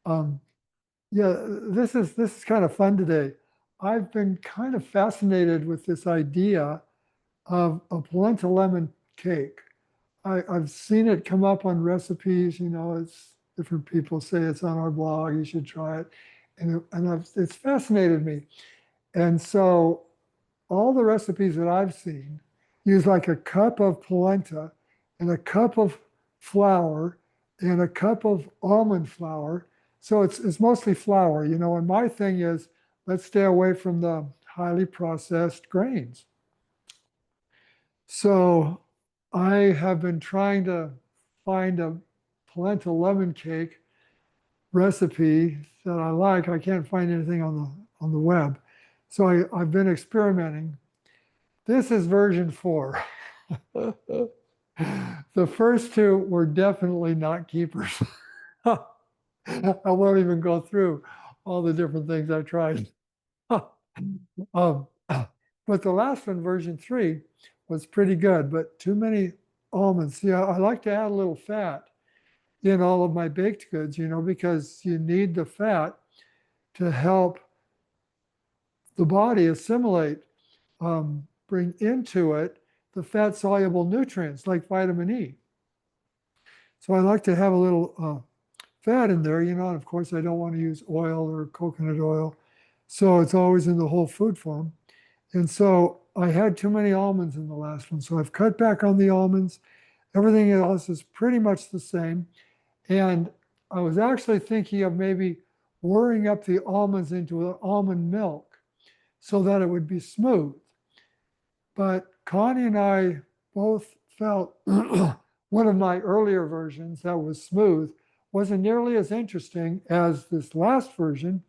Um, yeah, this is kind of fun today. I've been kind of fascinated with this idea of a polenta lemon cake. I've seen it come up on recipes, it's different people say it's on our blog, you should try it. It's fascinated me. And so all the recipes that I've seen use like a cup of polenta and a cup of flour and a cup of almond flour. So it's mostly flour, and my thing is let's stay away from the highly processed grains. So I have been trying to find a polenta lemon cake recipe that I like. I can't find anything on the web. So I've been experimenting. This is version 4. The first two were definitely not keepers. I won't even go through all the different things I tried. um, but the last one, version 3, was pretty good, but too many almonds. Yeah, I like to add a little fat in all of my baked goods, because you need the fat to help the body assimilate, bring into it the fat soluble nutrients like vitamin E. So I like to have a little fat in there, and of course I don't want to use oil or coconut oil. So it's always in the whole food form. And so I had too many almonds in the last one. So I've cut back on the almonds. Everything else is pretty much the same. And I was actually thinking of maybe whirring up the almonds into an almond milk so that it would be smooth. But Connie and I both felt one of my earlier versions that was smooth wasn't nearly as interesting as this last version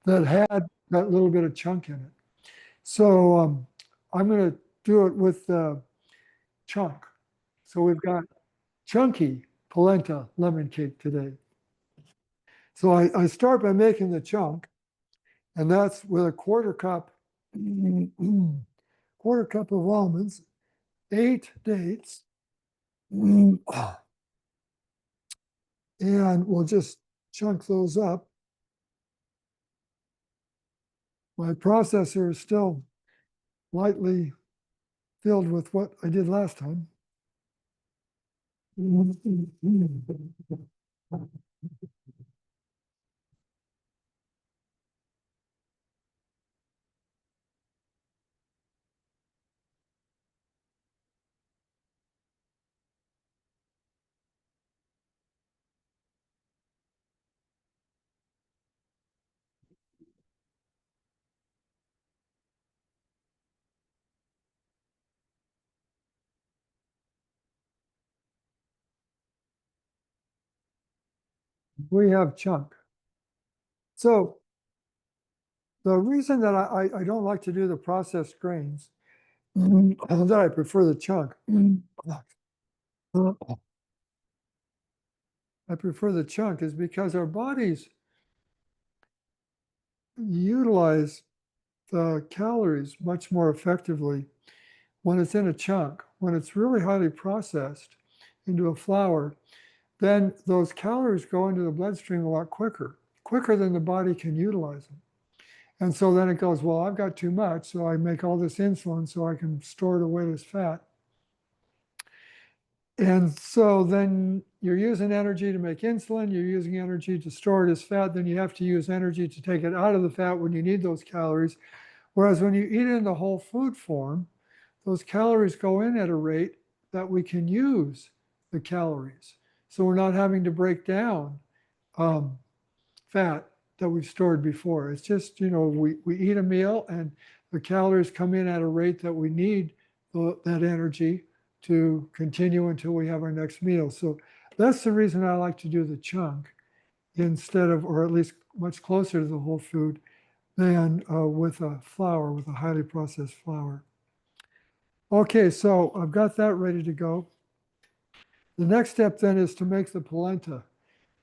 that had that little bit of chunk in it. So I'm going to do it with chunk. So we've got chunky polenta lemon cake today. So I start by making the chunk, and that's with a quarter cup of almonds, 8 dates, and we'll just chunk those up. My processor is still lightly filled with what I did last time. We have chunk. So the reason that I don't like to do the processed grains, that I prefer the chunk, I prefer the chunk is because our bodies utilize the calories much more effectively when it's in a chunk. When it's really highly processed into a flour, then those calories go into the bloodstream a lot quicker than the body can utilize them. And so then it goes, well, I've got too much, so I make all this insulin so I can store it away as fat. And so then you're using energy to make insulin, you're using energy to store it as fat, then you have to use energy to take it out of the fat when you need those calories. Whereas when you eat it in the whole food form, those calories go in at a rate that we can use the calories. So we're not having to break down um, fat that we've stored before. It's just, we eat a meal and the calories come in at a rate that we need that energy to continue until we have our next meal. So that's the reason I like to do the chunk instead of, or at least much closer to the whole food than with a flour, with a highly processed flour. Okay, so I've got that ready to go. The next step then is to make the polenta.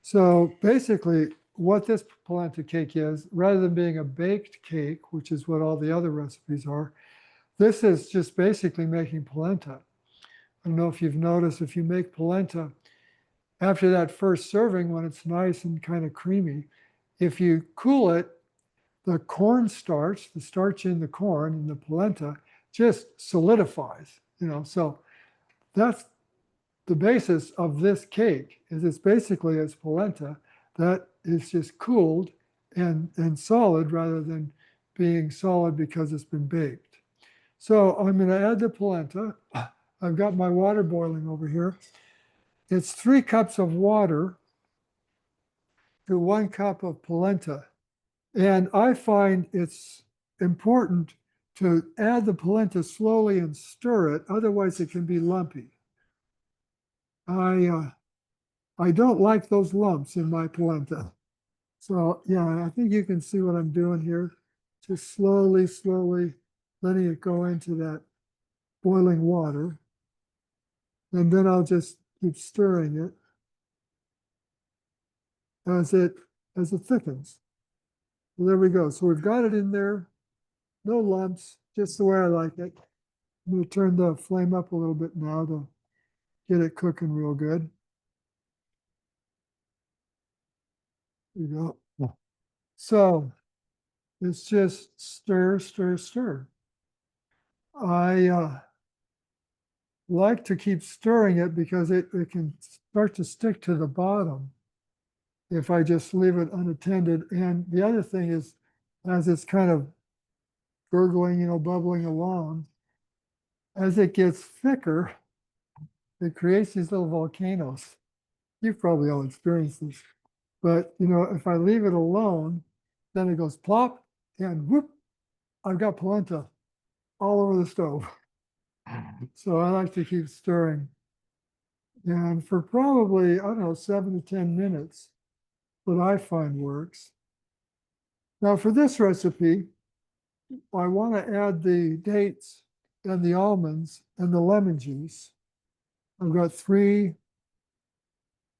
So basically, what this polenta cake is, rather than being a baked cake, which is what all the other recipes are, this is just basically making polenta. I don't know if you've noticed, if you make polenta, after that first serving, when it's nice and kind of creamy, if you cool it, the cornstarch, the starch in the corn and the polenta just solidifies, so that's the basis of this cake is it's basically it's polenta that is just cooled and solid rather than being solid because it's been baked. So I'm going to add the polenta. I've got my water boiling over here. It's 3 cups of water to 1 cup of polenta. And I find it's important to add the polenta slowly and stir it, otherwise it can be lumpy. I don't like those lumps in my polenta. So yeah, I think you can see what I'm doing here. Just slowly, slowly letting it go into that boiling water. And then I'll just keep stirring it as it thickens. So there we go. So we've got it in there. No lumps, just the way I like it. I'm going to turn the flame up a little bit now to get it cooking real good. There you go. Yeah. So it's just stir, stir, stir. I like to keep stirring it because it can start to stick to the bottom if I just leave it unattended. And the other thing is, as it's kind of gurgling, bubbling along, as it gets thicker, it creates these little volcanoes. You've probably all experienced this. But, if I leave it alone, then it goes plop and whoop, I've got polenta all over the stove. So I like to keep stirring. And for probably, I don't know, 7 to 10 minutes, what I find works. Now for this recipe, I want to add the dates and the almonds and the lemon juice. I've got 3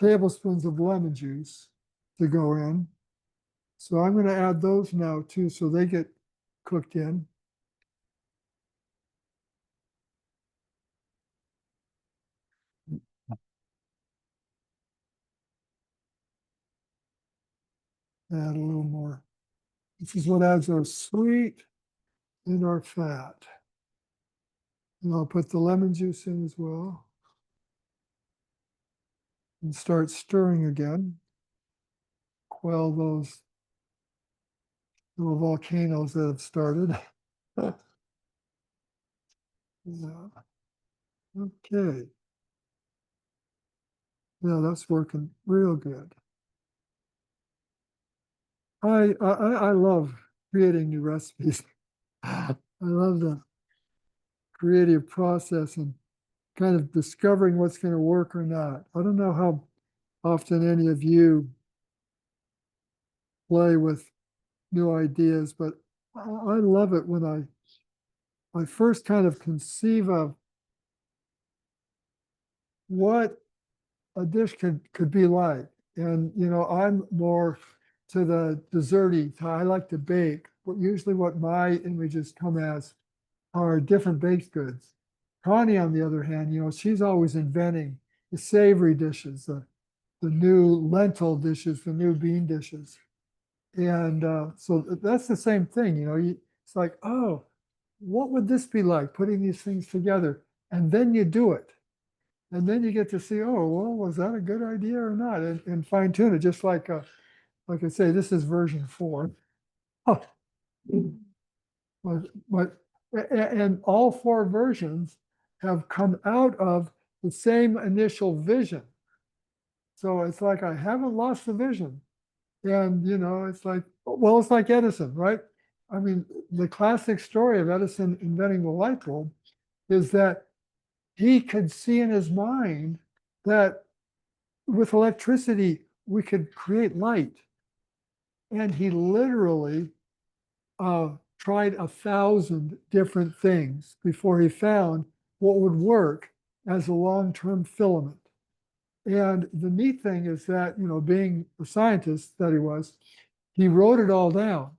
tablespoons of lemon juice to go in. So I'm going to add those now too, so they get cooked in. Add a little more. This is what adds our sweet and our fat. And I'll put the lemon juice in as well. And start stirring again. Quell those little volcanoes that have started. Yeah. Okay. Yeah, that's working real good. I love creating new recipes. I love the creative process and kind of discovering what's going to work or not. I don't know how often any of you play with new ideas, but I love it when I first kind of conceive of what a dish could be like. And I'm more to the desserty. I like to bake. But usually what my images come as are different baked goods. Connie, on the other hand, she's always inventing the savory dishes, the new lentil dishes, the new bean dishes. And so that's the same thing, it's like, oh, what would this be like putting these things together? And then you do it. And then you get to see, oh, well, was that a good idea or not? And fine tune it, just like I say, this is version 4. But and all 4 versions have come out of the same initial vision. So it's like I haven't lost the vision. And it's like, well, it's like Edison, right? I mean, the classic story of Edison inventing the light bulb is that he could see in his mind that with electricity, we could create light. And he literally tried 1,000 different things before he found what would work as a long-term filament. And the neat thing is that, being a scientist that he wrote it all down.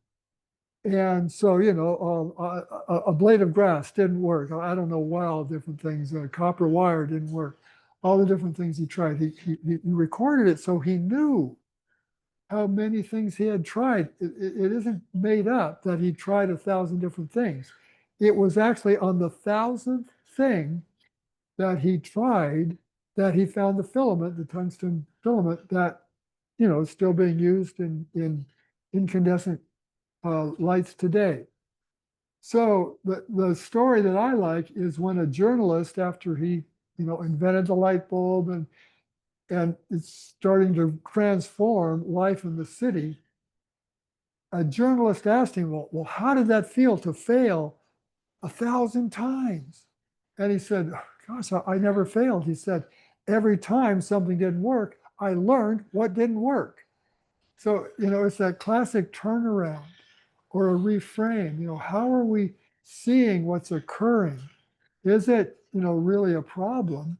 And so, a blade of grass didn't work. I don't know what all different things. Copper wire didn't work. all the different things he tried. He recorded it so he knew how many things he had tried. It isn't made up that he tried 1,000 different things. It was actually on the 1,000th thing that he tried that he found the filament, the tungsten filament that, is still being used in incandescent lights today. So the story that I like is when a journalist, after he, invented the light bulb and it's starting to transform life in the city, a journalist asked him, well, how did that feel to fail 1,000 times? And he said, gosh, I never failed. He said, every time something didn't work, I learned what didn't work. So, it's that classic turnaround or a reframe. How are we seeing what's occurring? Is it, really a problem?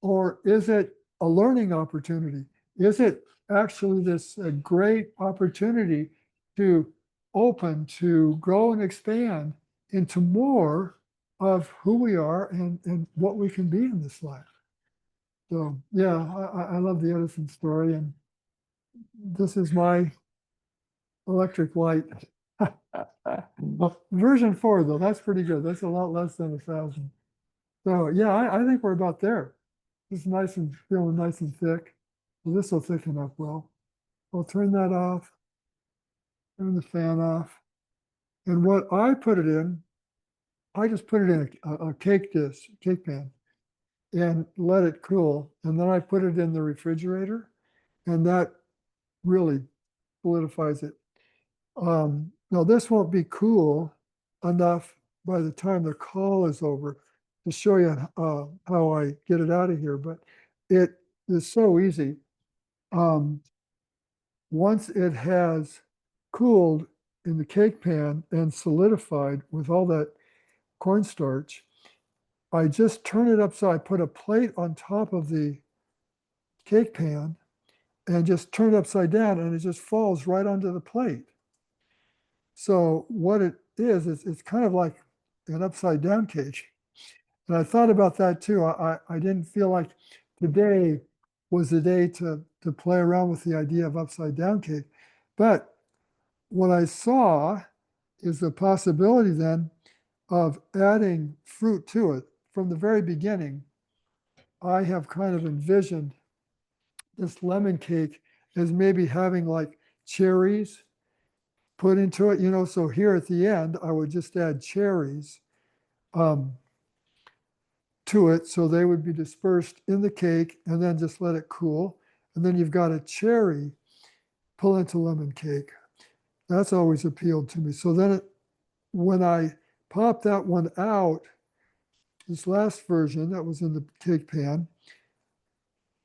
Or is it a learning opportunity? Is it actually this great opportunity to open, to grow and expand into more of who we are and what we can be in this life? So yeah, I love the Edison story, and this is my electric light. Version 4, though, that's pretty good. That's a lot less than 1,000. So yeah, I think we're about there. It's nice and feeling nice and thick. So this will thicken up well. I'll turn that off, turn the fan off. And what I put it in, I just put it in a cake dish, cake pan, and let it cool. And then I put it in the refrigerator, and that really solidifies it. Now this won't be cool enough by the time the call is over to show you how I get it out of here, but it is so easy. Once it has cooled in the cake pan and solidified with all that cornstarch, I just turn it upside, I put a plate on top of the cake pan and just turn it upside down, and it just falls right onto the plate. So what it is, it's kind of like an upside down cake. And I thought about that too. I didn't feel like today was the day to play around with the idea of upside down cake. But what I saw is the possibility then of adding fruit to it. From the very beginning, I have kind of envisioned this lemon cake as maybe having like cherries put into it, so here at the end, I would just add cherries to it. So they would be dispersed in the cake and then just let it cool. And then you've got a cherry polenta lemon cake. That's always appealed to me. So then when I popped that one out, this last version that was in the cake pan,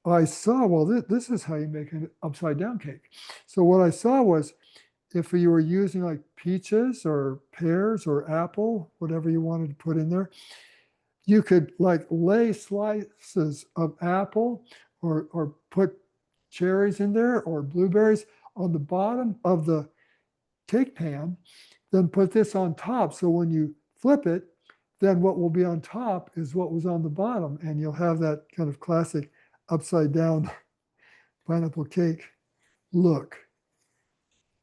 I saw, well, this is how you make an upside down cake. So what I saw was if you were using like peaches or pears or apple, whatever you wanted to put in there, you could like lay slices of apple or put cherries in there or blueberries on the bottom of the cake pan, then put this on top. So when you flip it, then what will be on top is what was on the bottom, and you'll have that kind of classic upside down pineapple cake look.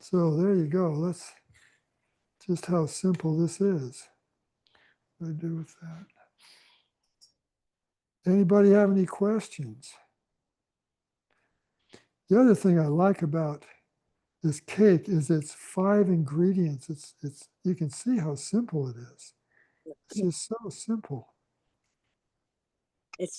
So there you go. That's just how simple this is. What do I do with that? Anybody have any questions? The other thing I like about this cake is it's 5 ingredients. It's you can see how simple it is. It's just so simple.